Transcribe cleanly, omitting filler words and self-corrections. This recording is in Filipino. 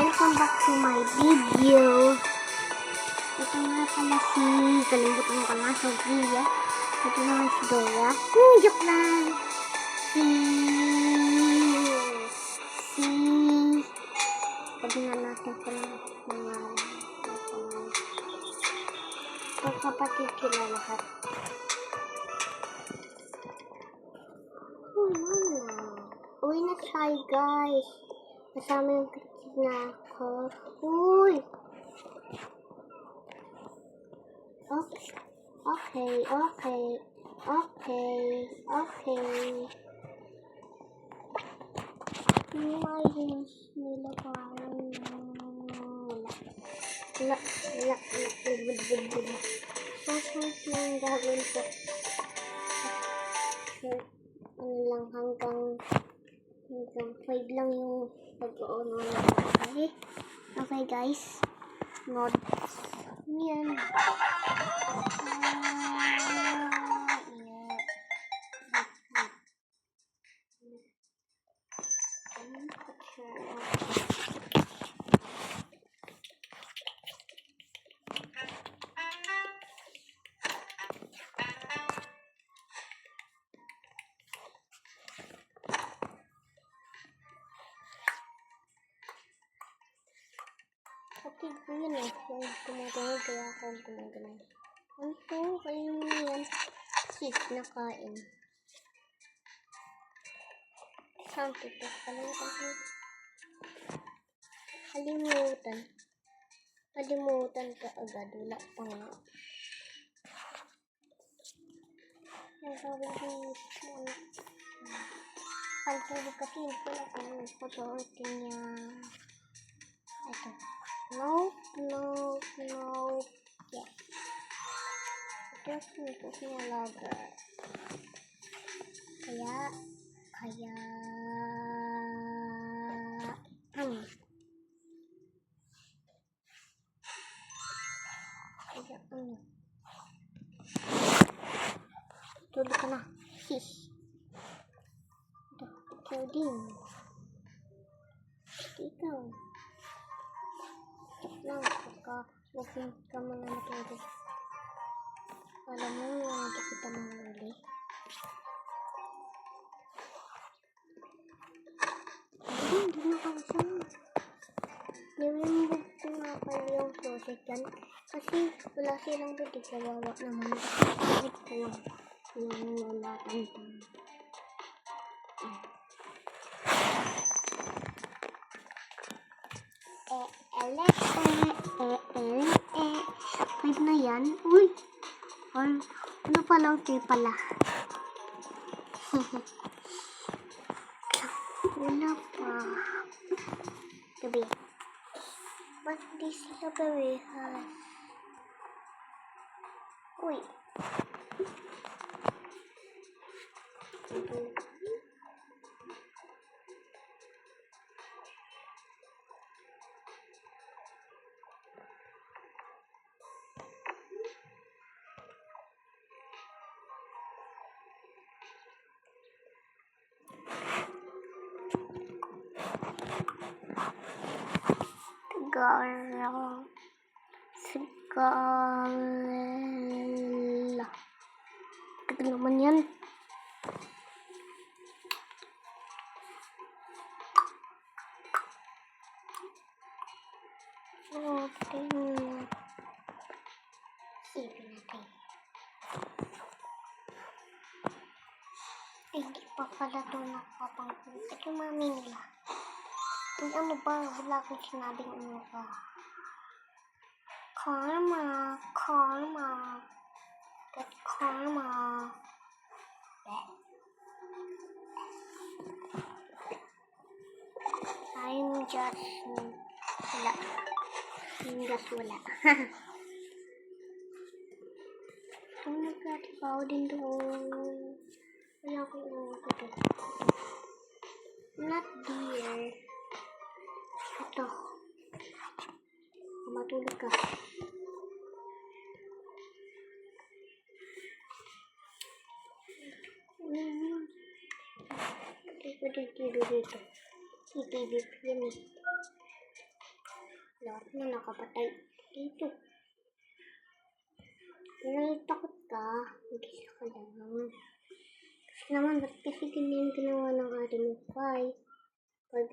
Welcome back to my video. Ito nga pala si, kalimutan ko na, Sofia. Ito naman si Dora. Joke lang. Paghingan natin ko ng mga kapatid sila lahat. Uy na tayo, guys. Kasama yung kapatid na ako. Uy! Okay. Mayos nila parang wala. Sasang lang gagawin ko. Ano lang hanggang 5 lang yung pag-o-on na. Okay guys. Nods. Yan. Okay, ko yun eh. Yung tumutulog kaya ako gumagano'n. Ito, kayo yan. Sis, nakain. Saan ito? Kalimutan ka agad. Wala pa nga. Ang sabi ko pagtulog kasi wala kung photo-orting niya. Ito. No. Yeah. Ito siya lager. Kaya, tulog ka na. Sis. Ikaw din. Ikaw. Lang, huwag ka mga matulog. Alam mo, hindi kita manuli. Hindi na kasi. Niwimog ko nga pala yung closet yan. Kasi wala silang pwede kawawa naman. Kahit ko lang yung nalatantang. Five na yan. Uy! Ano palang 3 pala? Wala pa. Gabi. Ba't di sila parehas? Uy. Sigala. Ito naman yan. Okay. Sipin natin. Hindi pa pala ito nakapangkul. Ito mami nila. Kung ano ba, wala akong sinabing ano ba. Karma. Get karma. I'm just wala. Wala. Kung nagkatipaw din doon. Wala akong ito. Not dear. Ito. Matulog ka. Pwede dito. Itibip yan eh. na nakapatay dito. Pero takot ka, mag-isa ka lang. Kasi naman, ba't kasi ganyan ginawa ng ating Wi-Fi? Pag